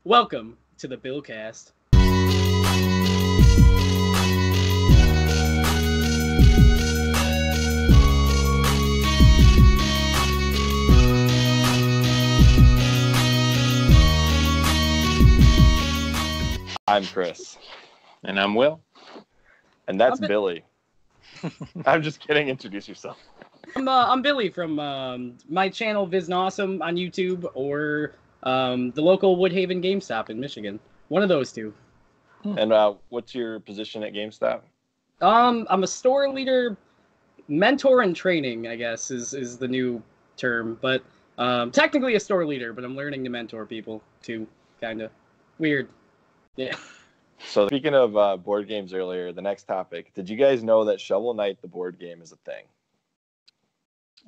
Welcome to the CHRILLCAST. I'm Chris. And I'm Will. And that's Billy. I'm just kidding. Introduce yourself. I'm Billy from my channel VISNAWesome on YouTube, or the local Woodhaven GameStop in Michigan. One of those two. And what's your position at GameStop? I'm a store leader, mentor and training, I guess, is the new term. But technically a store leader, but I'm learning to mentor people too. Kind of weird. Yeah. So speaking of board games earlier, the next topic, did you guys know that Shovel Knight, the board game, is a thing?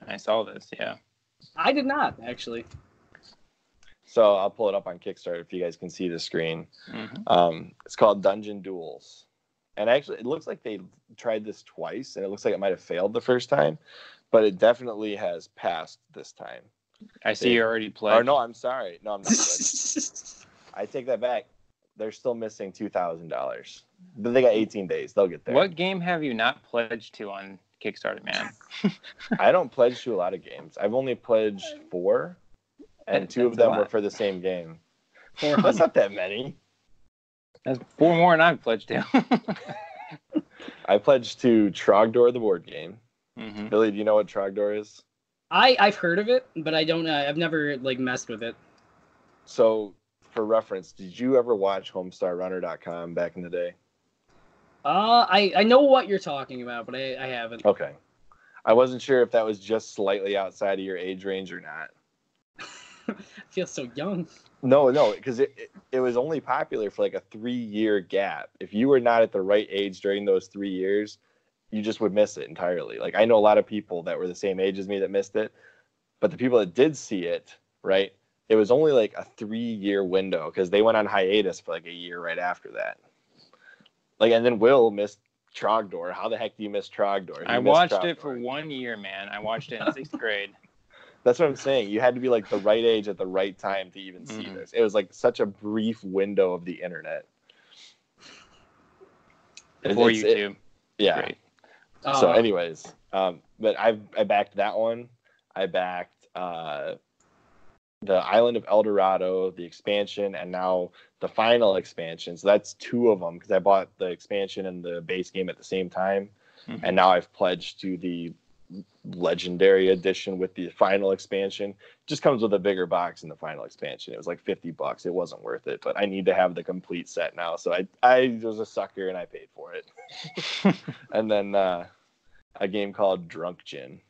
I saw this, yeah. I did not, actually. So I'll pull it up on Kickstarter if you guys can see the screen. Mm-hmm. It's called Dungeon Duels. And actually, it looks like they tried this twice, and it looks like it might have failed the first time, but it definitely has passed this time. I see you already played. Or no, I'm sorry. No, I'm not pledged. I take that back. They're still missing $2,000. But they got 18 days. They'll get there. What game have you not pledged to on Kickstarter, man? I don't pledge to a lot of games. I've only pledged 4, and 2 of them were for the same game. That's not that many. That's 4 more than I've pledged to. I pledged to Trogdor, the board game. Mm-hmm. Billy, do you know what Trogdor is? I've heard of it, but I don't. I've never messed with it. So, for reference, did you ever watch HomestarRunner.com back in the day? I know what you're talking about, but I haven't. Okay. I wasn't sure if that was just slightly outside of your age range or not. I feel so young. No, because it was only popular for like a 3-year gap. If you were not at the right age during those 3 years, you just would miss it entirely. Like, I know a lot of people that were the same age as me that missed it, but the people that did see it, right, it was only like a 3-year window because they went on hiatus for like a year right after that. Like, and then Will missed Trogdor. How the heck do you miss Trogdor? I watched it for 1 year, man. I watched it in 6th grade. That's what I'm saying. You had to be like the right age at the right time to even see this. It was like such a brief window of the internet. Before YouTube. Yeah. Great. So anyways, but I backed that one. I backed the Island of El Dorado, the expansion, and now the final expansion. So that's 2 of them because I bought the expansion and the base game at the same time. Mm-hmm. And now I've pledged to the legendary edition with the final expansion. Just comes with a bigger box in the final expansion. It was like $50. It wasn't worth it, but I need to have the complete set now. So I was a sucker and I paid for it. And then a game called Drunk Gin.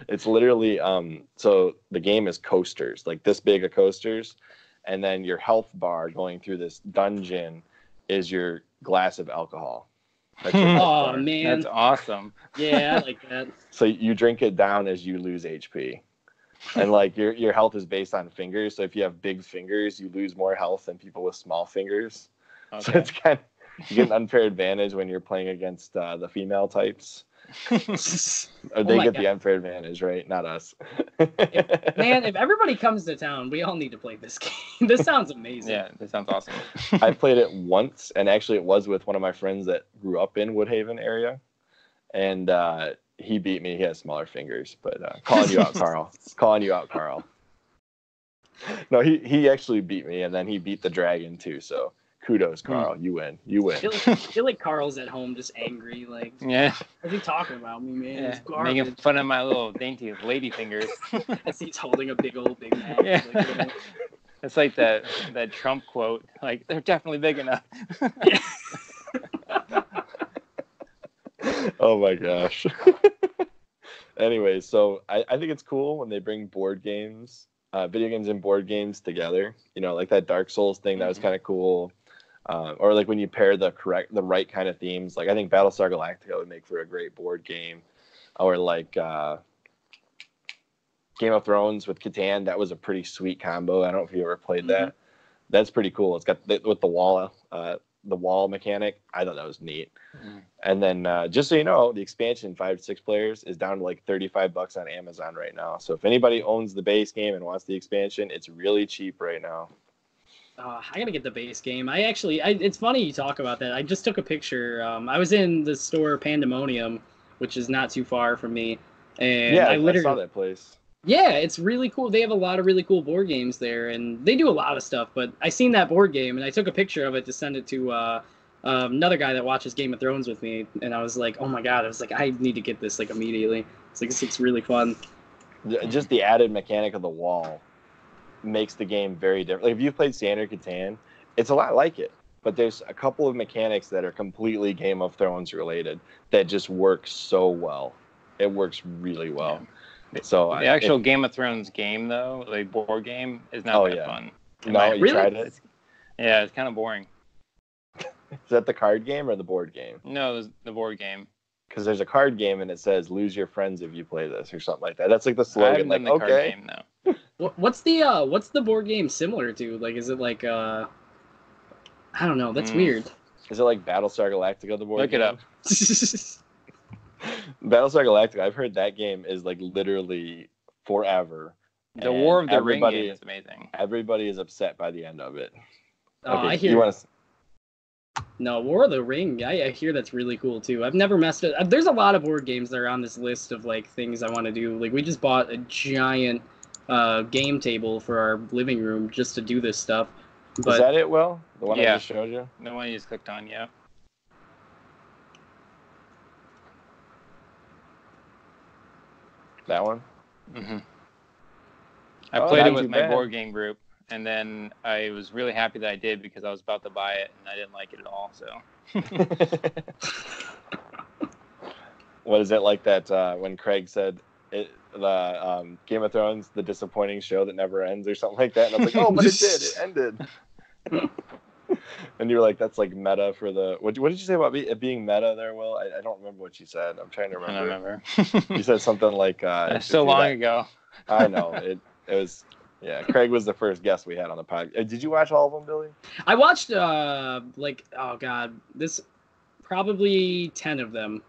It's literally so the game is coasters, like this big of coasters, and then your health bar going through this dungeon is your glass of alcohol. Oh man, that's awesome. Yeah, I like that. So you drink it down as you lose HP, and like your health is based on fingers. So if you have big fingers, you lose more health than people with small fingers. Okay. So it's kind of, you get an unfair advantage when you're playing against the female types. Or they get the unfair advantage, right? Not us. Man, if everybody comes to town, we all need to play this game. This sounds amazing. Yeah, this sounds awesome. I played it once, and actually it was with one of my friends that grew up in Woodhaven area, and he beat me. He has smaller fingers, but calling you out, Carl. Calling you out, Carl. No, he actually beat me, and then he beat the dragon too, so kudos, Carl. You win. I feel like Carl's at home just angry. Like, yeah. What's he talking about me, man? Yeah, making fun of my little dainty lady fingers. As he's holding a big Mac. Yeah. Like, it's like that Trump quote. Like, they're definitely big enough. Oh my gosh. Anyway, so I think it's cool when they bring board games, video games and board games together. You know, like that Dark Souls thing, that was kind of cool. Or like when you pair the right kind of themes. Like I think Battlestar Galactica would make for a great board game. Or like Game of Thrones with Catan, that was a pretty sweet combo. I don't know if you ever played that. That's pretty cool. It's got with the wall the wall mechanic. I thought that was neat. Mm. And then just so you know, the expansion 5 to 6 players is down to like $35 on Amazon right now. So if anybody owns the base game and wants the expansion, it's really cheap right now. I gotta get the base game. It's funny you talk about that. I just took a picture. I was in the store Pandemonium, which is not too far from me, and Yeah, I literally saw that place. Yeah, it's really cool. They have a lot of really cool board games there, and they do a lot of stuff. But I seen that board game, and I took a picture of it to send it to another guy that watches Game of Thrones with me, and I was like, oh my god, I was like, I need to get this like immediately. It's like it's really fun. Just the added mechanic of the wall makes the game very different. Like if you've played Standard Catan, it's a lot like it, but there's a couple of mechanics that are completely Game of Thrones related that just work so well. It works really well. Yeah. So the actual Game of Thrones game, though, the board game, is not that fun. No, you tried it? Yeah, it's kind of boring. Is that the card game or the board game? No, the board game. Because there's a card game and it says "lose your friends if you play this" or something like that. That's like the slogan. I haven't done the card game, no. What's the board game similar to? Like, is it like I don't know. That's weird. Is it like Battlestar Galactica? The board Look game? it up. Battlestar Galactica. I've heard that game is like literally forever. The War of the Ring game is amazing. Everybody is upset by the end of it. Oh, okay, I hear. No, War of the Ring. I hear that's really cool too. I've never messed it. There's a lot of board games that are on this list of like things I want to do. Like we just bought a giant game table for our living room just to do this stuff. But, is that it, Will? The one I just showed you? The one you just clicked on, yeah. That one? Mm-hmm. I played it with my board game group, and then I was really happy that I did because I was about to buy it, and I didn't like it at all, so. What is it like that when Craig said the Game of Thrones, the disappointing show that never ends or something like that? And I was like, oh, but it did. It ended. And you were like, that's like meta for the... What did you say about it being meta there, Will? I don't remember what you said. I'm trying to remember. I don't remember. You said something like... so long ago. I know. It was... Yeah, Craig was the first guest we had on the podcast. Did you watch all of them, Billy? I watched, probably 10 of them.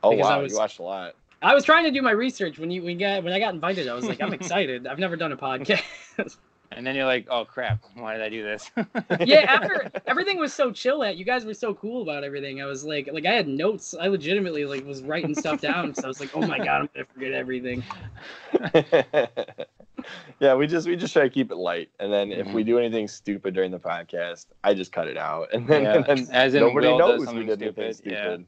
Oh, wow, you watched a lot. I was trying to do my research when I got invited. I was like, I'm excited. I've never done a podcast. And then you're like, oh, crap, why did I do this? Yeah, after everything was so chill you guys were so cool about everything. I was like I had notes. I legitimately was writing stuff down because I was like, oh my God, I'm going to forget everything. Yeah, we just try to keep it light, and then if we do anything stupid during the podcast, I just cut it out, and then, as in nobody Will knows does we did stupid. anything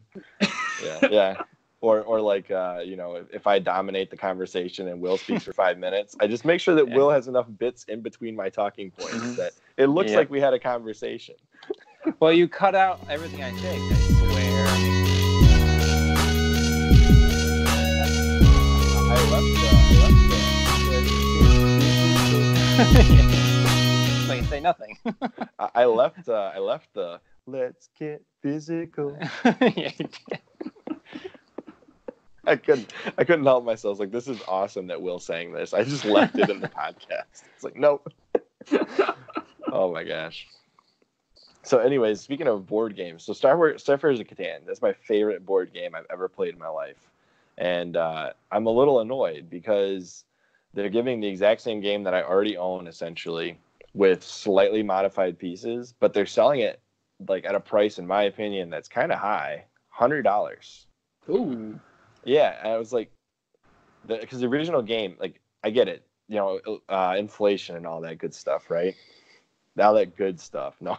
stupid. Yeah. Or like if I dominate the conversation and Will speaks for 5 minutes, I just make sure that Will has enough bits in between my talking points that it looks like we had a conversation. Well, you cut out everything I say. So you say nothing. I left the let's get physical. Yeah, you did. I couldn't help myself. I was like, this is awesome that Will's saying this. I just left it in the podcast. It's like, nope. Oh my gosh. So anyways, speaking of board games, so Starfarers of Catan, that's my favorite board game I've ever played in my life. And I'm a little annoyed because they're giving the exact same game that I already own, essentially, with slightly modified pieces, but they're selling it like at a price, in my opinion, that's kind of high, $100. Ooh. Yeah, and I was like, because the original game, like, I get it, inflation and all that good stuff, right? All that good stuff, no.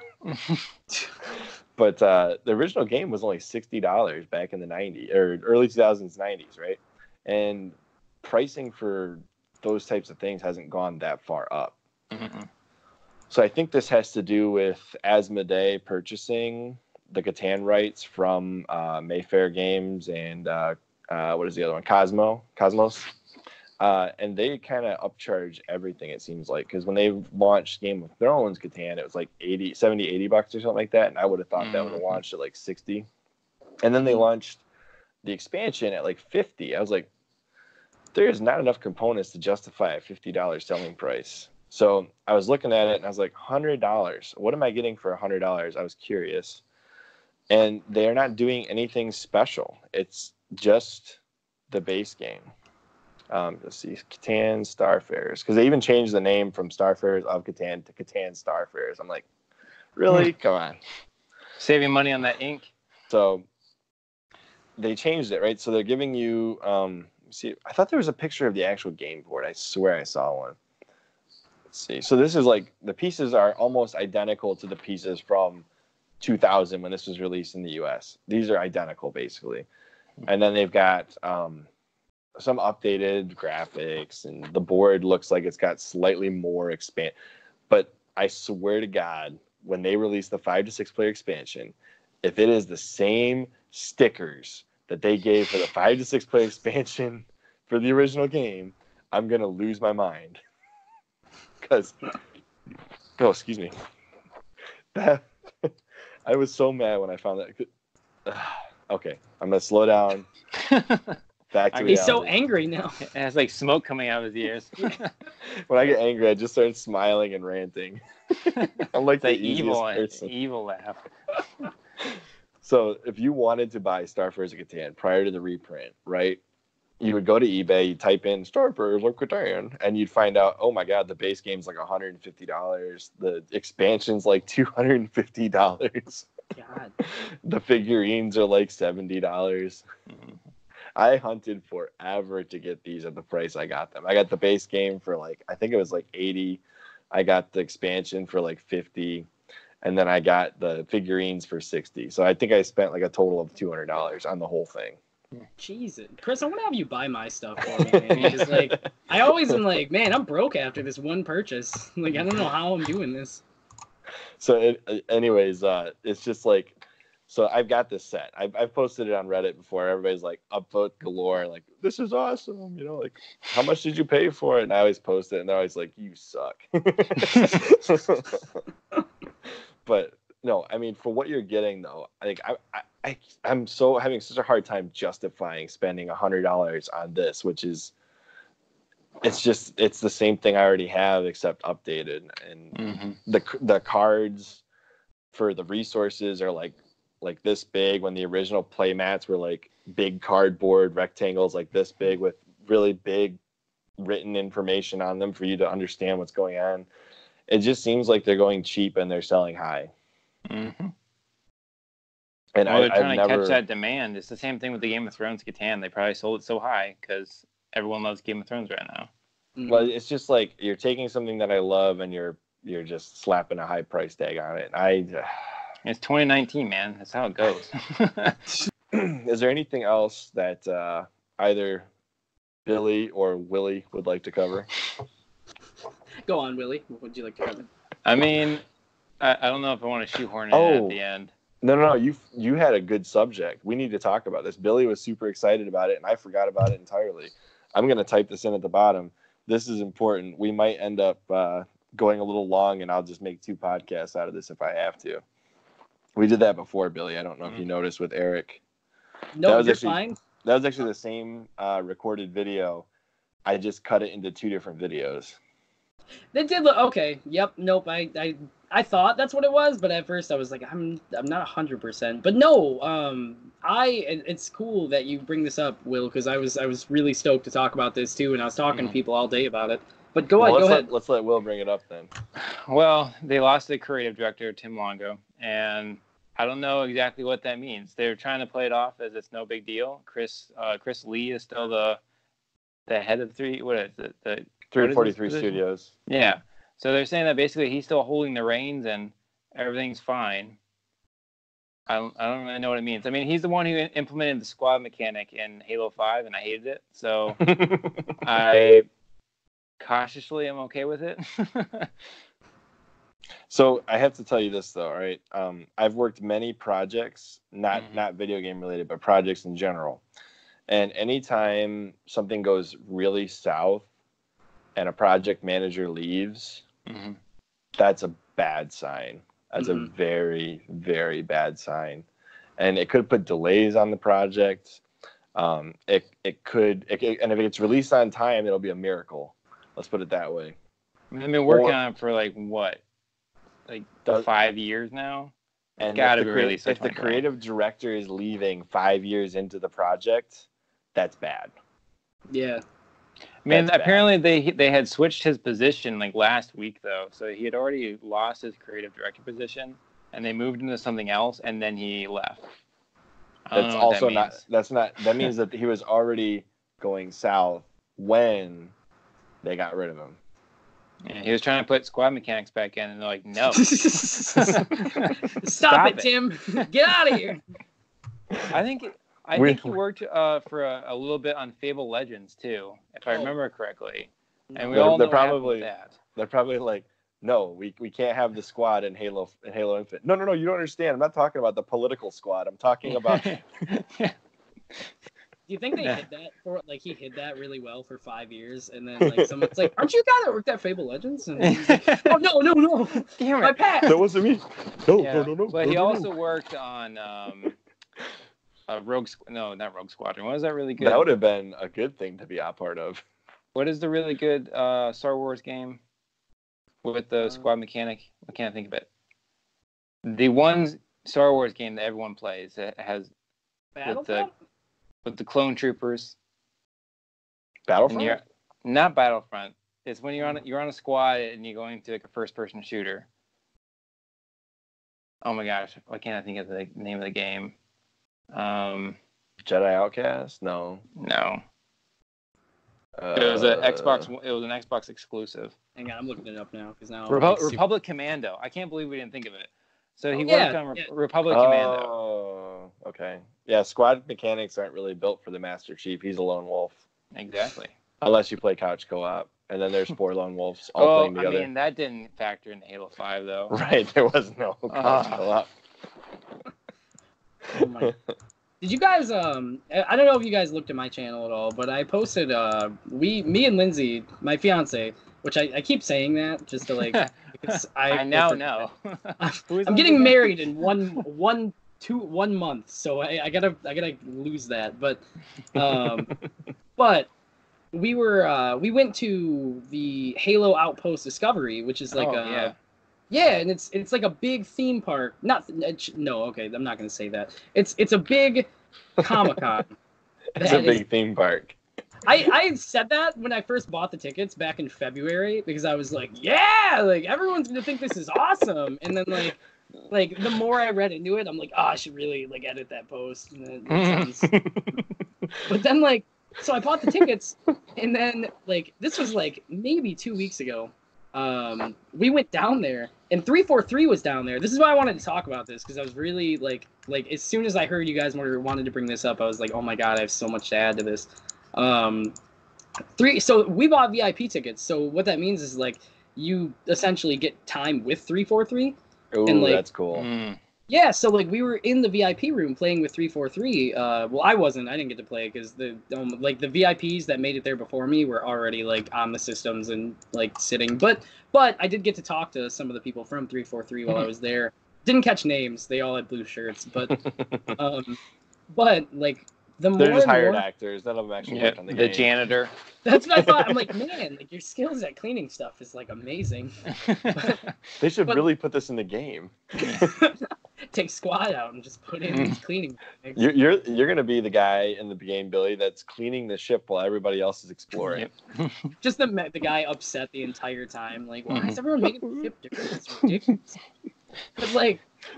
But the original game was only $60 back in the 90s, or early 2000s, 90s, right? And pricing for those types of things hasn't gone that far up. Mm-hmm. So I think this has to do with Asmodee purchasing the Catan rights from Mayfair Games and what is the other one? Cosmos. And they kind of upcharge everything, it seems like, because when they launched Game of Thrones Catan, it was like $80 bucks or something like that, and I would have thought that would have launched at like 60. And then they launched the expansion at like 50. I was like, there's not enough components to justify a $50 selling price. So I was looking at it and I was like, $100. What am I getting for $100? I was curious. And they're not doing anything special. It's just the base game. Let's see, Catan Starfarers, because they even changed the name from Starfarers of Catan to Catan Starfarers. I'm like, really? Come on. Saving money on that ink. So they changed it, right? So they're giving you, see, I thought there was a picture of the actual game board. I swear I saw one. Let's see. So this is like, the pieces are almost identical to the pieces from 2000 when this was released in the US. These are identical, basically. And then they've got some updated graphics, and the board looks like it's got slightly more expand. But I swear to God, when they release the 5 to 6 player expansion, if it is the same stickers that they gave for the 5 to 6 player expansion for the original game, I'm gonna lose my mind. Because, oh, excuse me, that I was so mad when I found that. Okay, I'm gonna slow down. Back to reality. He's so angry now. It has like smoke coming out of his ears. When I get angry, I just start smiling and ranting. I'm like the evil laugh. So if you wanted to buy Starfarers of Catan prior to the reprint, right, you would go to eBay, you type in Starfarers of Catan, and you'd find out, oh my God, the base game's like $150. The expansion's like $250. God. The figurines are like $70. Mm-hmm. I hunted forever to get these at the price I got them. I got the base game for like, I think it was like 80. I got the expansion for like 50. And then I got the figurines for 60. So I think I spent like a total of $200 on the whole thing. Jesus. Chris, I want to have you buy my stuff for me, man. Because, like, I always am like, man, I'm broke after this one purchase. Like, I don't know how I'm doing this. So anyways, it's just like, so I've got this set. I've posted it on Reddit before. Everybody's like upvote galore, like, this is awesome. You know, like, how much did you pay for it? And I always post it, and they're always like, you suck. But no, I mean, for what you're getting though, I think I'm so having such a hard time justifying spending $100 on this, which is, it's the same thing I already have except updated, and the cards for the resources are like this big, when the original play mats were like big cardboard rectangles like this big with really big written information on them for you to understand what's going on. It just seems like they're going cheap and they're selling high. Mm-hmm. And they're trying to catch that demand. It's the same thing with the Game of Thrones Catan. They probably sold it so high because everyone loves Game of Thrones right now. Well, it's just like you're taking something that I love and you're just slapping a high price tag on it. It's 2019, man. That's how it goes. Is there anything else that either Billy or Willie would like to cover? Go on, Willie. What would you like to cover? I mean, I don't know if I want to shoehorn it at the end. No. You had a good subject. We need to talk about this. Billy was super excited about it, and I forgot about it entirely. I'm going to type this in at the bottom. This is important. We might end up going a little long, and I'll just make 2 podcasts out of this if I have to. We did that before, Billy. I don't know if you noticed with Eric. No, you're fine. That was actually the same recorded video. I just cut it into 2 different videos. They did look okay. Yep. Nope. I thought that's what it was, but at first I was like, I'm not 100%. But no. It's cool that you bring this up, Will, because I was really stoked to talk about this too, and I was talking to people all day about it. But go ahead. Let's let Will bring it up then. Well, they lost the creative director, Tim Longo, and I don't know exactly what that means. They're trying to play it off as it's no big deal. Chris Lee is still the head of 343 Studios. Yeah. So they're saying that basically he's still holding the reins and everything's fine. I don't really know what it means. I mean, he's the one who implemented the squad mechanic in Halo 5, and I hated it. So I cautiously am okay with it. So I have to tell you this, though, all right? I've worked many projects, not video game related, but projects in general. And anytime something goes really south and a project manager leaves, that's a bad sign. That's a very, very bad sign. And it could put delays on the project. It could, and if it's released on time, it'll be a miracle. Let's put it that way. I've been working on it for like 5 years now. And Gotta be released by if the 2020. creative director is leaving 5 years into the project, that's bad. Yeah. I mean, That's bad. apparently they had switched his position like last week though, so he had already lost his creative director position, and they moved him to something else, and then he left. I don't That's know what also that not. means. That's not. That means that he was already going south when they got rid of him. Yeah, he was trying to put squad mechanics back in, and they're like, no. Stop it, Tim. Get out of here. I think he worked for a little bit on Fable Legends too, if I remember correctly. And we all know what happened with that. They're probably like, no, we can't have the squad in Halo Infinite. No, you don't understand. I'm not talking about the political squad. I'm talking about. Do you think they hid that for he hid that really well for 5 years, and then like someone's like, "Aren't you the guy that worked at Fable Legends?" And he's like, "Oh no, damn it, my past." That wasn't me. No. But he also worked on not Rogue Squadron. What was that really good? That would have been a good thing to be a part of. What is the really good Star Wars game with the squad mechanic? I can't think of it. The one Star Wars game that everyone plays that has with the clone troopers. Battlefront? Not Battlefront. It's when you're on a squad and you're going to like a first-person shooter. Oh my gosh, why can't I think of the name of the game? Jedi Outcast? No. It was an Xbox. It was an Xbox exclusive. Hang on, I'm looking it up now because now Republic Commando. I can't believe we didn't think of it. So he worked on Republic Commando. Oh, okay. Yeah, squad mechanics aren't really built for the Master Chief. He's a lone wolf. Exactly. Unless you play couch co-op, and then there's 4 lone wolves all playing together. I mean, that didn't factor into Halo 5, though. Right, there was no couch co-op. Oh my. Did you guys I don't know if you guys looked at my channel at all, but I posted me and Lindsay, my fiance, which I keep saying that just to like because I now know. I'm getting married in one month, so I gotta lose that. But but we went to the Halo Outpost Discovery, which is like and it's like a big theme park. I'm not gonna say that. It's a big Comic-Con. It's a big theme park. I said that when I first bought the tickets back in February because I was like, yeah, like everyone's gonna think this is awesome. And then like the more I read into it, I'm like, oh, I should really like edit that post. And then but then like, so I bought the tickets, and then like this was like maybe 2 weeks ago. We went down there, and 343 was down there. This is why I wanted to talk about this because I was really like as soon as I heard you guys wanted to bring this up, I was like, oh my god, I have so much to add to this. So we bought VIP tickets. So what that means is like you essentially get time with 343. Ooh, and, like, that's cool. Yeah, so like we were in the VIP room playing with 343. Well, I wasn't. I didn't get to play because the VIPs that made it there before me were already like on the systems and like sitting. But I did get to talk to some of the people from 343 while I was there. Didn't catch names. They all had blue shirts. But like the more they're just hired actors. None of them actually work on the game. The janitor. That's what I thought. I'm like, man, like your skills at cleaning stuff is like amazing. They should really put this in the game. Take squad out and just put in these cleaning. You're gonna be the guy in the game, Billy, that's cleaning the ship while everybody else is exploring. Just the guy upset the entire time. Like, why is everyone making the ship different? It's ridiculous.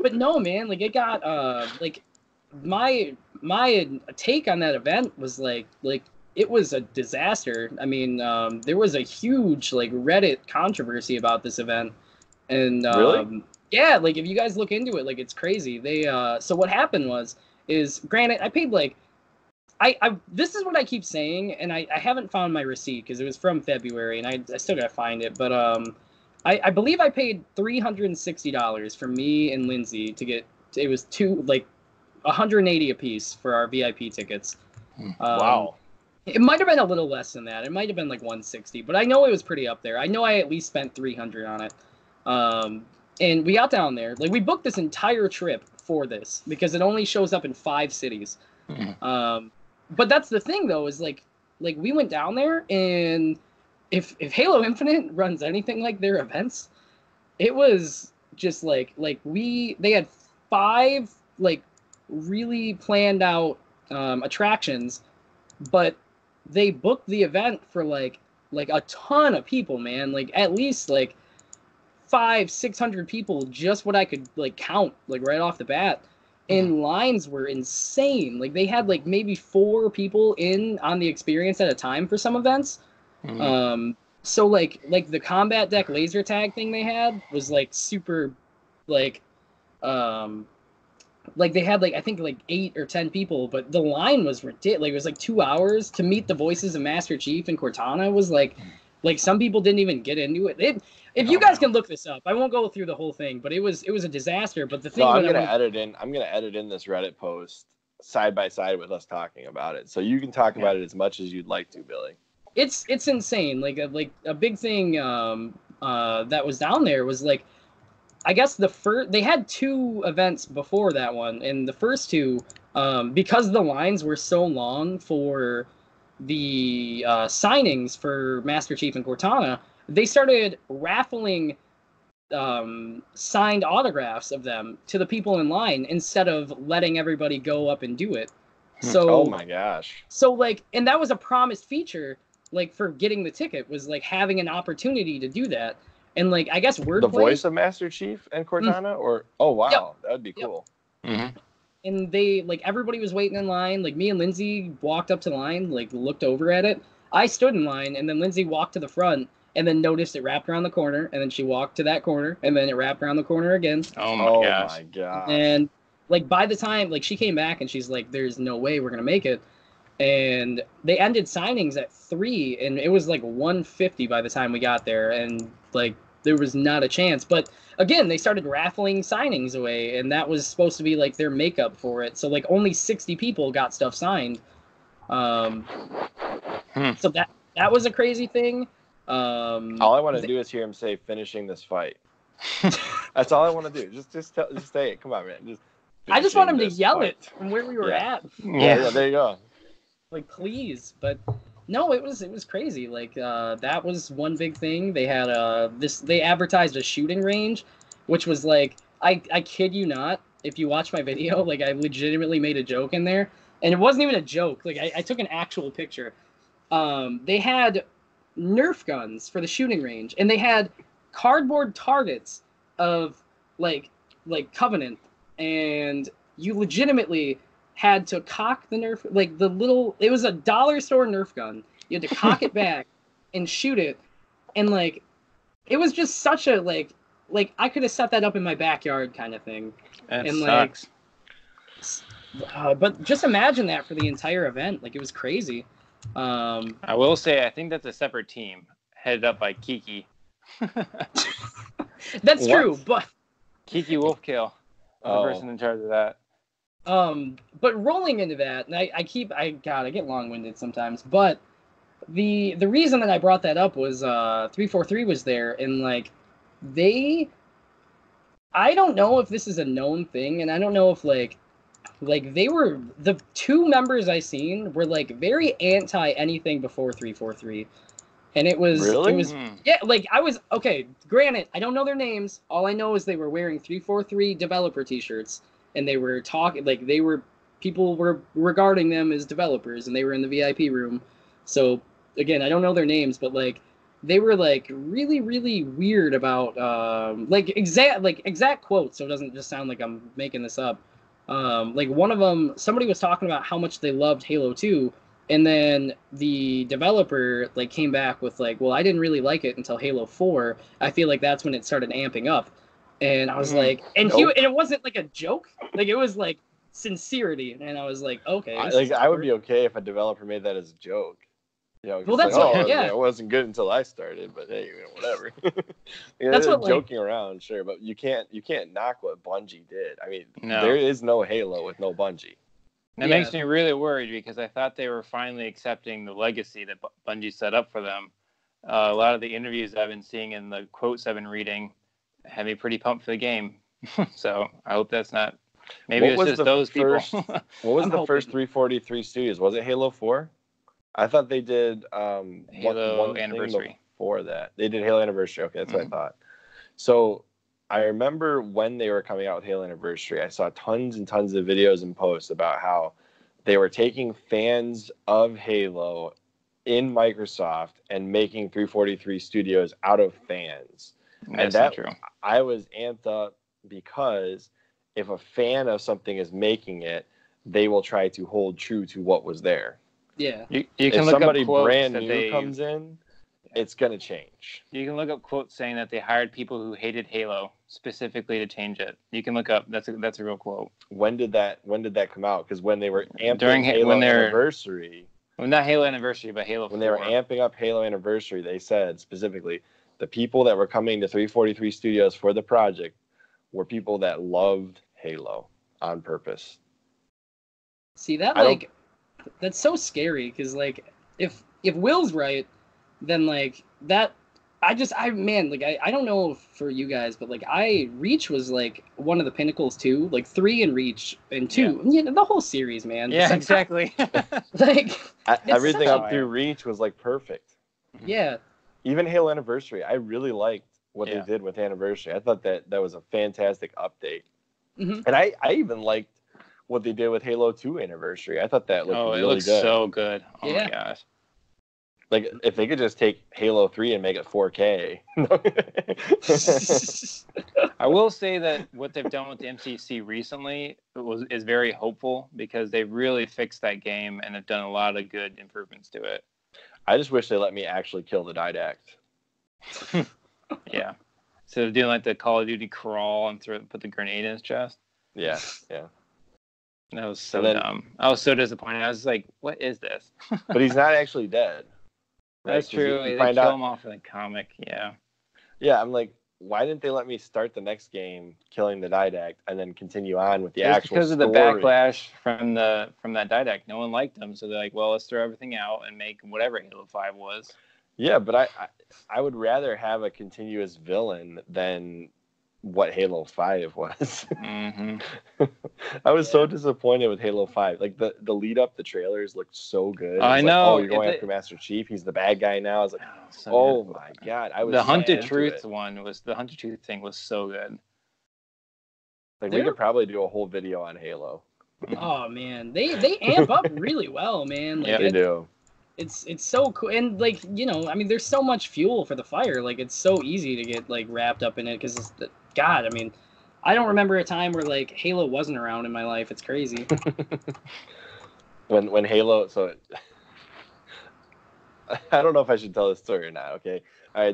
But no, man. Like, it got like my take on that event was like it was a disaster. I mean, there was a huge like Reddit controversy about this event, and really. Yeah, like if you guys look into it, like it's crazy. They so what happened is granted I paid like I this is what I keep saying, and I haven't found my receipt because it was from February and I still gotta find it, but I believe I paid $360 for me and Lindsay to get it was $180 a piece for our VIP tickets. Wow. It might have been a little less than that. It might have been like $160, but I know it was pretty up there. I know I at least spent $300 on it. And we got down there. Like, we booked this entire trip for this because it only shows up in 5 cities. But that's the thing, though, is like we went down there, and if Halo Infinite runs anything like their events, it was just they had 5 like really planned out attractions, but they booked the event for like a ton of people, man. Like at least like 500-600 people, just what I could like count like right off the bat. And lines were insane. Like they had like maybe 4 people in on the experience at a time for some events. So like the combat deck laser tag thing they had was like super like they had like I think like 8 or 10 people, but the line was ridiculous. Like it was like 2 hours to meet the voices of Master Chief and Cortana. Was like some people didn't even get into it. If you guys can look this up, I won't go through the whole thing, but it was a disaster. But the thing I'm gonna edit in this Reddit post side by side with us talking about it, so you can talk about it as much as you'd like to, Billy. It's insane. Like a big thing that was down there was like, I guess they had 2 events before that one, and the first 2 because the lines were so long for the signings for Master Chief and Cortana, they started raffling signed autographs of them to the people in line instead of letting everybody go up and do it. So oh my gosh. So like, and that was a promised feature like for getting the ticket, was like having an opportunity to do that. And like I guess wordplay. The voice of Master Chief and Cortana, or oh wow, that would be cool. And they like everybody was waiting in line. Like me and Lindsay walked up to the line, like looked over at it. I stood in line, and then Lindsay walked to the front, and then noticed it wrapped around the corner, and then she walked to that corner, and then it wrapped around the corner again. Oh my gosh. And like by the time like she came back and she's like, "There's no way we're gonna make it." And they ended signings at 3, and it was like 150 by the time we got there, and like there was not a chance. But again, they started raffling signings away, and that was supposed to be like their makeup for it. So like only 60 people got stuff signed. So that was a crazy thing. All I want to do is hear him say finishing this fight. That's all I want to do. Just say it. Come on, man. I just want him to yell it from where we were at. Yeah, there you go. Like, please. But no, it was crazy. Like that was one big thing. They had they advertised a shooting range, which was like, I kid you not, if you watch my video, like I legitimately made a joke in there, and it wasn't even a joke. Like I took an actual picture. They had Nerf guns for the shooting range, and they had cardboard targets of like Covenant, and you legitimately had to cock the Nerf, like it was a dollar store Nerf gun. You had to cock it back and shoot it, and like it was just such a like I could have set that up in my backyard kind of thing. That sucks. But just imagine that for the entire event. Like it was crazy. I will say I think that's a separate team headed up by Kiki. That's true, but Kiki Wolfkill, the person in charge of that. But rolling into that, and I get long-winded sometimes, but the reason that I brought that up was 343 was there, and like I don't know if this is a known thing, and I don't know if like they were, the 2 members I seen were like very anti anything before 343. And it was yeah, like I was okay, granted, I don't know their names. All I know is they were wearing 343 developer t-shirts, and they were talking like people were regarding them as developers, and they were in the VIP room. So again, I don't know their names, but like they were like really, really weird about exact quotes, so it doesn't just sound like I'm making this up. Like one of them, somebody was talking about how much they loved Halo 2, and then the developer like came back with like, well, I didn't really like it until Halo 4. I feel like that's when it started amping up. And I was like, and it wasn't like a joke, like it was like sincerity, and I was like, okay. I would be okay if a developer made that as a joke. You know, well, that's like, it wasn't good until I started, but hey, whatever. That's what joking around, sure, but you can't knock what Bungie did. I mean, there is no Halo with no Bungie. That makes me really worried, because I thought they were finally accepting the legacy that Bungie set up for them. A lot of the interviews I've been seeing and the quotes I've been reading have me pretty pumped for the game. So I hope that's not. Maybe it's just those people. What was the first 343 studios? Was it Halo 4? I thought they did Halo Anniversary. Before that, they did Halo Anniversary. Okay, that's what I thought. So I remember when they were coming out with Halo Anniversary, I saw tons and tons of videos and posts about how they were taking fans of Halo in Microsoft and making 343 Studios out of fans. That's not true. I was amped up because if a fan of something is making it, they will try to hold true to what was there. Yeah. You can if look somebody up quotes brand that new comes in, it's going to change. You can look up quotes saying that they hired people who hated Halo specifically to change it. You can look up. That's a real quote. When did that come out? Because when they were amping Halo Anniversary, well, not Halo Anniversary, but Halo. When 4. they were amping up Halo Anniversary, they said specifically the people that were coming to 343 Studios for the project were people that loved Halo on purpose. See that that's so scary because like if Will's right, then like that I don't know for you guys, but like Reach was like one of the pinnacles too, like 3 and Reach and 2, yeah, the whole series, man. Yeah, like, exactly. like everything up through Reach was like perfect. Yeah. Even Halo Anniversary, I really liked what they did with Anniversary. I thought that was a fantastic update, and I even liked what they did with Halo 2 Anniversary. I thought that looked really good. It looks so good. Oh my gosh. Like, if they could just take Halo 3 and make it 4K. I will say that what they've done with the MCC recently is very hopeful because they really fixed that game and have done a lot of good improvements to it. I just wish they let me actually kill the Didact. Yeah. So doing like the Call of Duty crawl and put the grenade in his chest. Yeah. That was so dumb. I was so disappointed. I was like, what is this? But he's not actually dead. Right? That's true. They kill him off in the comic. Yeah. Yeah, I'm like, why didn't they let me start the next game killing the Didact and then continue on with the actual because story? Of the backlash from that Didact. No one liked him, so they're like, well, let's throw everything out and make whatever Halo 5 was. Yeah, but I would rather have a continuous villain than what Halo 5 was. I was so disappointed with Halo 5. Like the lead up, the trailers looked so good. I know. You're going after Master Chief. He's the bad guy now. I was like, my god! I was the Hunted Truth one was the Hunted Truth thing was so good. Like we could probably do a whole video on Halo. Oh man, they amp up really well, man. Like, yeah, they do. It's so cool, and like I mean, there's so much fuel for the fire. Like it's so easy to get like wrapped up in it because God, I mean, I don't remember a time where like Halo wasn't around in my life. It's crazy. when Halo, so I don't know if I should tell this story or not. Okay,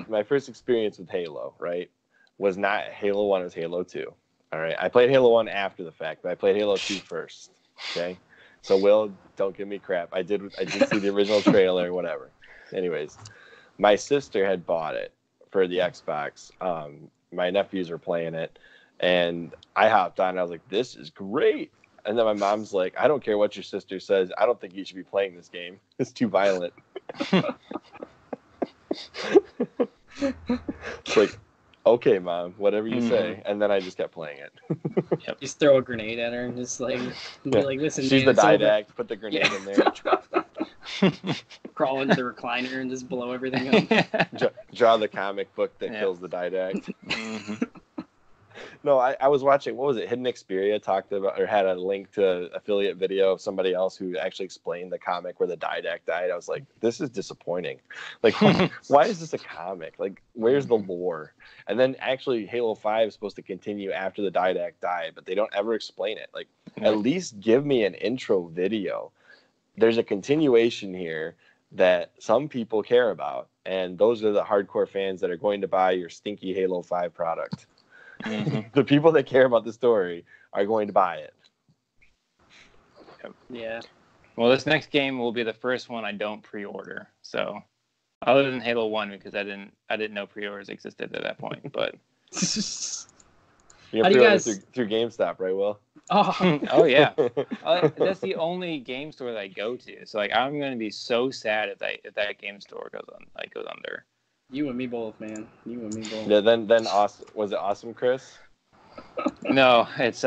my first experience with Halo, right, was not Halo 1. It was Halo 2. All right, I played Halo 1 after the fact, but I played Halo 2 first. Okay. So Will, don't give me crap. I did see the original trailer, whatever. Anyways, my sister had bought it for the Xbox. My nephews were playing it, and I hopped on. And I was like, "This is great!" And then my mom's like, "I don't care what your sister says. I don't think you should be playing this game. It's too violent." It's like, okay, Mom, whatever you say. And then I just kept playing it. Yep. Just throw a grenade at her and just like be like, listen, she's the Didact. Put the grenade in there. Crawl into the recliner and just blow everything up. Draw the comic book that kills the Didact. No, I was watching, what was it? Hidden Xperia talked about, or had a link to an affiliate video of somebody else who actually explained the comic where the Didact died. I was like, this is disappointing. Like, why is this a comic? Like, where's the lore? And then actually Halo 5 is supposed to continue after the Didact died, but they don't ever explain it. Like, at least give me an intro video. There's a continuation here that some people care about, and those are the hardcore fans that are going to buy your stinky Halo 5 product. The people that care about the story are going to buy it. Yeah. Well, this next game will be the first one I don't pre-order. So, other than Halo 1, because I didn't know pre-orders existed at that point. But you're pre-order through GameStop, right, Will? Oh yeah. That's the only game store that I go to. So like, I'm going to be so sad if that game store goes under. You and me both, man. You and me both. Yeah, then awesome. Was it Awesome Chris? No, it's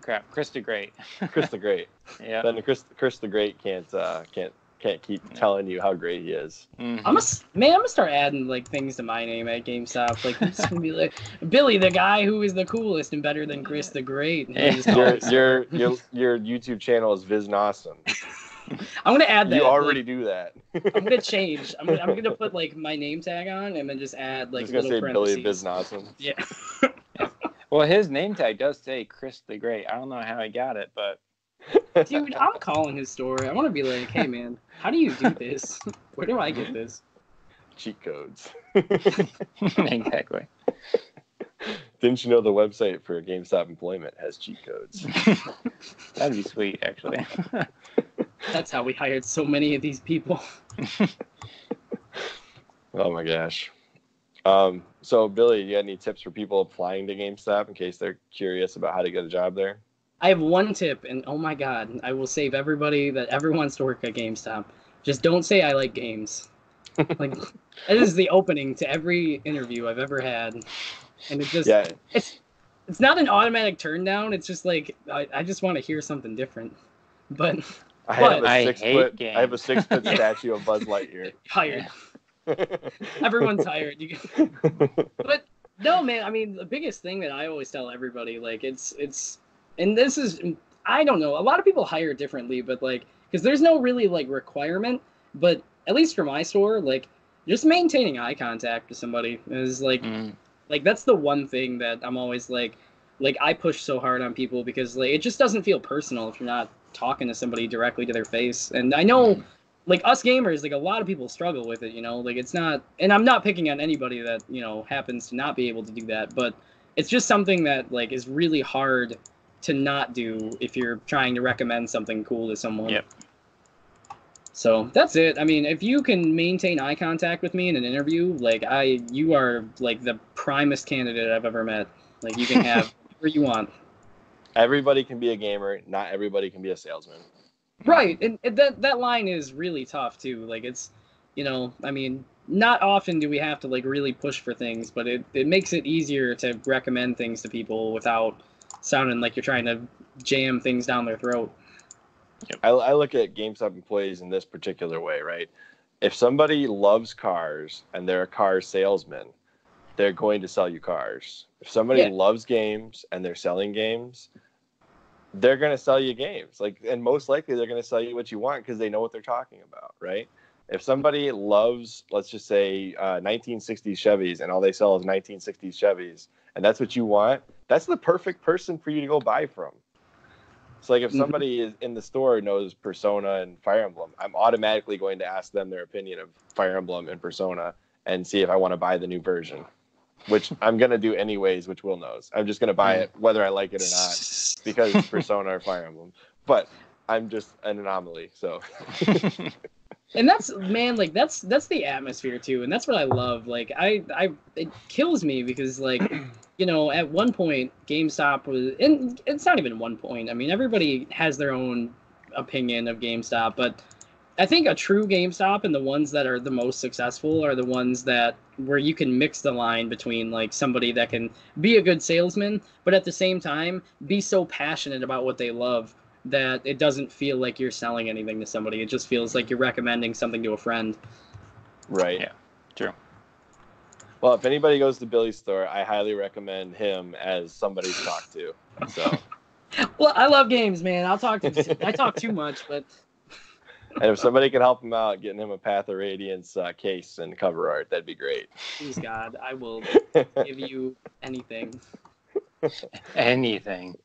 Chris the Great. Chris the Great. Yeah. Then Chris the Great can't can't keep telling you how great he is. Mhm. I'm gonna start adding like things to my name at GameStop. Like I'm just gonna be like Billy, the guy who is the coolest and better than Chris the Great. And then just call him Your YouTube channel is VISNAWesome. I'm gonna add that. You already do that. I'm gonna change. I'm gonna put like my name tag on and then just add like Just gonna little say Billy parentheses. VISNAWesome. Yeah. Well, his name tag does say Chris the Great. I don't know how he got it, but Dude, I'm calling his store. I want to be like, hey man, how do you do this? Where do I get this? Cheat codes. exactly. Didn't you know the website for GameStop employment has cheat codes? That'd be sweet, actually. That's how we hired so many of these people. Oh my gosh. So Billy, you got any tips for people applying to GameStop in case they're curious about how to get a job there? I have one tip, and oh my god, I will save everybody that ever wants to work at GameStop. Just don't say I like games. Like, that is the opening to every interview I've ever had. And it just, it's not an automatic turn down. It's just like, I just want to hear something different. But I have a 6 foot statue of Buzz Lightyear. Hired. Everyone's hired. But no, man, I mean, the biggest thing that I always tell everybody, like, it's, and this is, I don't know, a lot of people hire differently, but like, because there's no really like requirement, but at least for my store, like, just maintaining eye contact with somebody is like, like that's the one thing that I'm always like I push so hard on people because like it just doesn't feel personal if you're not talking to somebody directly to their face. And I know like us gamers, like a lot of people struggle with it, you know, like it's not, and I'm not picking on anybody that, you know, happens to not be able to do that, but it's just something that like is really hard to not do if you're trying to recommend something cool to someone. Yep. So that's it. I mean, if you can maintain eye contact with me in an interview, like you are like the primest candidate I've ever met. Like you can have whatever you want. Everybody can be a gamer. Not everybody can be a salesman. Right, and that line is really tough too. Like it's, you know, I mean, not often do we have to like really push for things, but it makes it easier to recommend things to people without sounding like you're trying to jam things down their throat. Yep. I look at GameStop employees in this particular way, right? If somebody loves cars and they're a car salesman, they're going to sell you cars. If somebody loves games and they're selling games, they're going to sell you games. Like, and most likely they're going to sell you what you want because they know what they're talking about, right? If somebody loves, let's just say, 1960s Chevys and all they sell is 1960s Chevys, and that's what you want, that's the perfect person for you to go buy from. So, like, if somebody is in the store knows Persona and Fire Emblem, I'm automatically going to ask them their opinion of Fire Emblem and Persona and see if I want to buy the new version, which I'm going to do anyways, which Will knows. I'm just going to buy it whether I like it or not because it's Persona or Fire Emblem. But I'm just an anomaly, so... And that's, man, like that's the atmosphere too, and that's what I love. Like it kills me because like, you know, at one point GameStop was, and it's not even one point. I mean, everybody has their own opinion of GameStop, but I think a true GameStop and the ones that are the most successful are the ones that where you can mix the line between like somebody that can be a good salesman, but at the same time be so passionate about what they love that it doesn't feel like you're selling anything to somebody. It just feels like you're recommending something to a friend. Right. Yeah, true. Well, if anybody goes to Billy's store, I highly recommend him as somebody to talk to. So. Well, I love games, man. I talk too much, but... And if somebody can help him out, getting him a Path of Radiance case and cover art, that'd be great. Please, God, I will give you anything. Anything.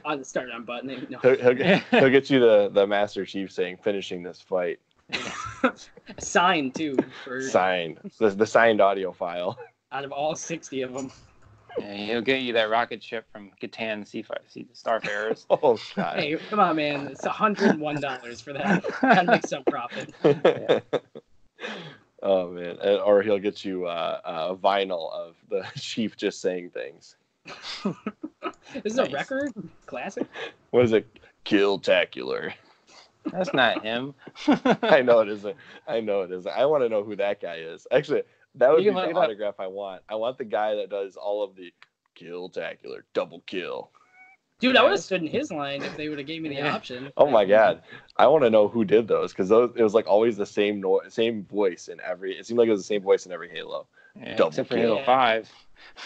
I'll start unbuttoning. No. He'll get you the Master Chief saying, finishing this fight. Signed, too. Signed. The signed audio file. Out of all 60 of them. Yeah, he'll get you that rocket ship from Catan Starfarers. Oh, God. Hey, come on, man. It's $101 for that. Gotta make some profit. Yeah. Oh, man. Or he'll get you a vinyl of the Chief just saying things. This is a record? Classic? What is it? Killtacular. That's not him. I know it isn't. I want to know who that guy is. Actually, that would be the autograph I want. I want the guy that does all of the Killtacular, double kill. Dude, I would have stood in his line if they would have gave me the option. Oh my god, I want to know who did those because it was like always the same same voice in every. It seemed like it was the same voice in every Halo. Yeah, except for Halo 5.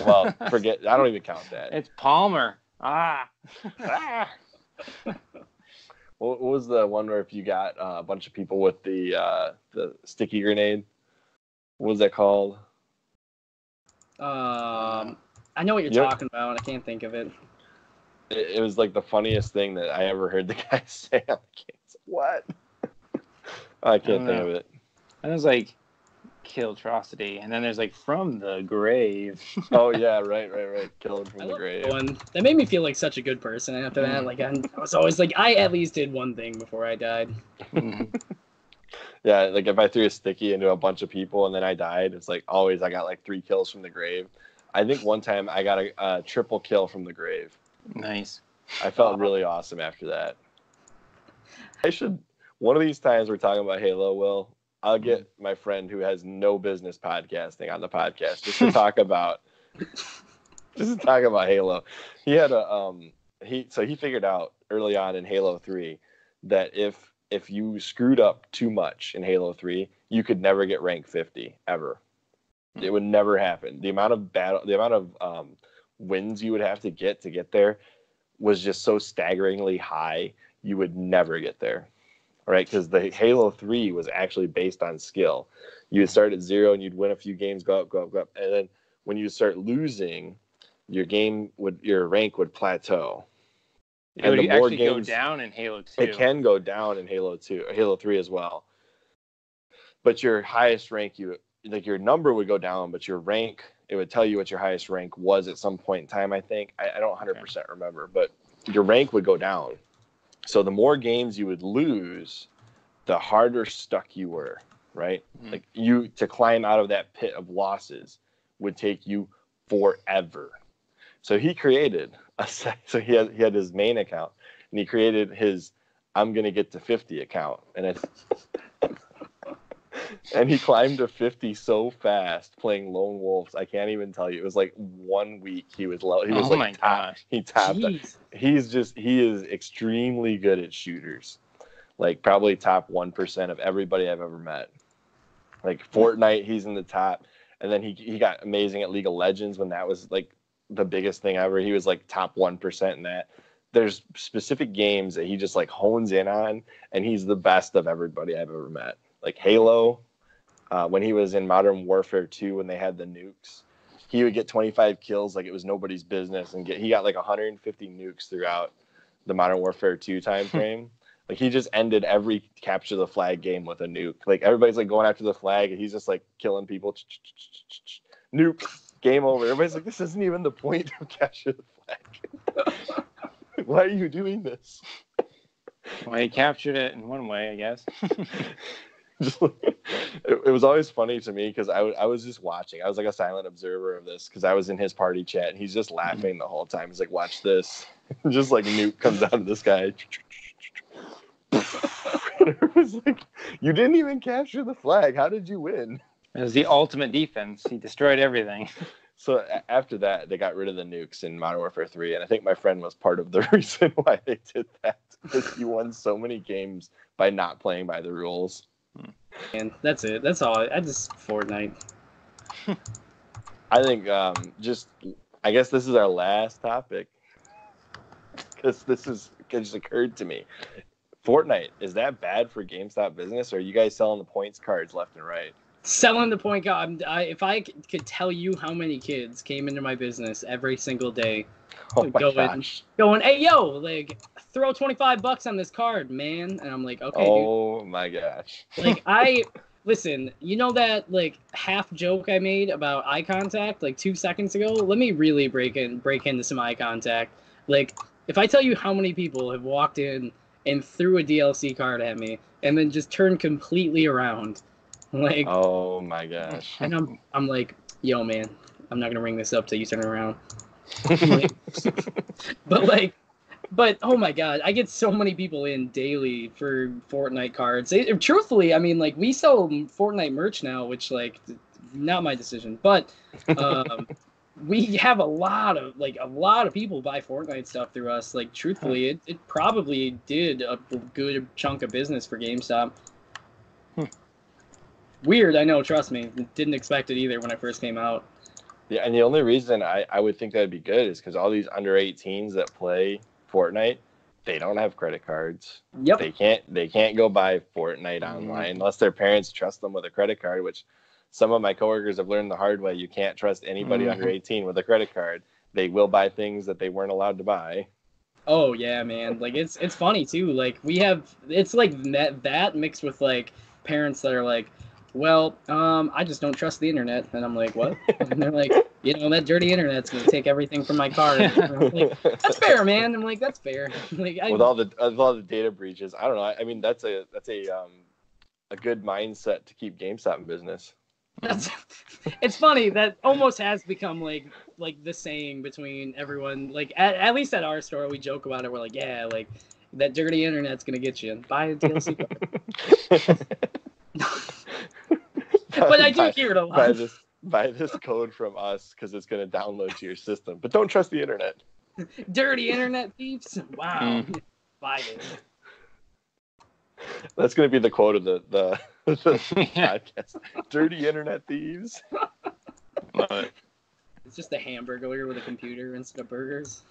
Well, forget. I don't even count that. It's Palmer. Ah. What was the one where if you got a bunch of people with the sticky grenade? What was that called? I know what you're talking about. I can't think of it. It was like the funniest thing that I ever heard the guy say on the game. What? I can't think of it. And there's like Killtrocity, and then there's like From the Grave. Oh yeah, right. Killing from the grave. That made me feel like such a good person after that. Like I was always like, I at least did one thing before I died. Yeah, like if I threw a sticky into a bunch of people and then I died, it's like always I got like 3 kills from the grave. I think one time I got a triple kill from the grave. Nice. I felt really awesome after that. One of these times we're talking about Halo, Will, I'll get my friend who has no business podcasting on the podcast just to talk about Halo. He had he figured out early on in Halo 3 that if you screwed up too much in Halo 3, you could never get rank 50 ever. It would never happen. The amount of wins you would have to get there was just so staggeringly high, you would never get there. All right, because the Halo 3 was actually based on skill. You would start at 0 and you'd win a few games, go up, and then when you start losing, your rank would plateau. It would actually go down in Halo 2. It can go down in Halo 2, Halo 3 as well. But your highest rank, your number would go down, but your rank, it would tell you what your highest rank was at some point in time, I think. I don't 100% remember, but your rank would go down. So the more games you would lose, the harder stuck you were, right? Mm-hmm. Like to climb out of that pit of losses would take you forever. So he created so he had his main account, and he created his I'm gonna get to 50 account, and he climbed to 50 so fast playing Lone Wolves. I can't even tell you. It was like 1 week he was low. He was he topped. He is extremely good at shooters. Like probably top 1% of everybody I've ever met. Like Fortnite, he's in the top, and then he got amazing at League of Legends when that was like the biggest thing ever. He was like top 1% in that. There's specific games that he just like hones in on, and he's the best of everybody I've ever met. Like Halo, when he was in Modern Warfare 2, when they had the nukes, he would get 25 kills like it was nobody's business, and he got like 150 nukes throughout the Modern Warfare 2 time frame. Like he just ended every capture the flag game with a nuke. Like everybody's like going after the flag, and he's just like killing people. Nuke, game over. Everybody's like, this isn't even the point of capture the flag. Why are you doing this? Well, he captured it in one way, I guess. It was always funny to me because I was just watching. I was like a silent observer of this because I was in his party chat, and he's just laughing the whole time. He's like, watch this. Just like nuke comes out of this guy. It was like, you didn't even capture the flag. How did you win? It was the ultimate defense. He destroyed everything. So after that, they got rid of the nukes in Modern Warfare 3, and I think my friend was part of the reason why they did that. Because he won so many games by not playing by the rules. And that's it. That's all. I just Fortnite. I think I guess this is our last topic. Because this just occurred to me. Fortnite, is that bad for GameStop business, or are you guys selling the points cards left and right? Selling the point card. If I could tell you how many kids came into my business every single day, going, hey yo, like throw $25 on this card, man, and I'm like, okay, oh dude. My gosh. Like listen, you know that like half joke I made about eye contact like 2 seconds ago? Let me really break into some eye contact. Like if I tell you how many people have walked in and threw a DLC card at me and then just turned completely around. Like, oh my gosh. And I'm like, yo man, I'm not gonna ring this up till you turn around. But oh my god, I get so many people in daily for Fortnite cards. Truthfully, I mean, like we sell Fortnite merch now, which like not my decision, but we have a lot of people buy Fortnite stuff through us. Like, truthfully, it probably did a good chunk of business for GameStop. Weird, I know, trust me. Didn't expect it either when I first came out. Yeah, and the only reason I would think that'd be good is because all these under 18s that play Fortnite, they don't have credit cards. Yep. They can't go buy Fortnite online unless their parents trust them with a credit card, which some of my coworkers have learned the hard way. You can't trust anybody under 18 with a credit card. They will buy things that they weren't allowed to buy. Oh yeah, man. Like it's funny too. Like it's like that mixed with like parents that are like, well, I just don't trust the internet, and I'm like, what? And they're like, that dirty internet's gonna take everything from my card. And I'm like, that's fair, man. I'm like, that's fair. Like, with all the data breaches, I don't know. I mean, that's a good mindset to keep GameStop in business. It's funny that almost has become like the saying between everyone. Like at least at our store, we joke about it. We're like, yeah, like that dirty internet's gonna get you. Buy a DLC card. But I do hear it a lot. Buy this code from us because it's going to download to your system. But don't trust the internet. Dirty internet thieves. Wow. Buy it. That's going to be the quote of the podcast. Dirty internet thieves. Love it. It's just a hamburger with a computer instead of burgers.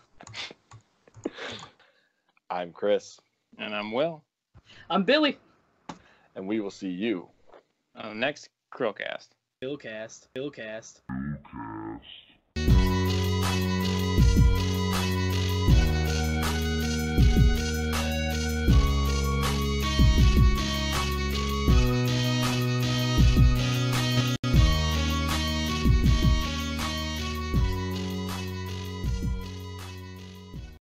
I'm Chris. And I'm Will. I'm Billy. And we will see you next CHRILLCAST. CHRILLCAST.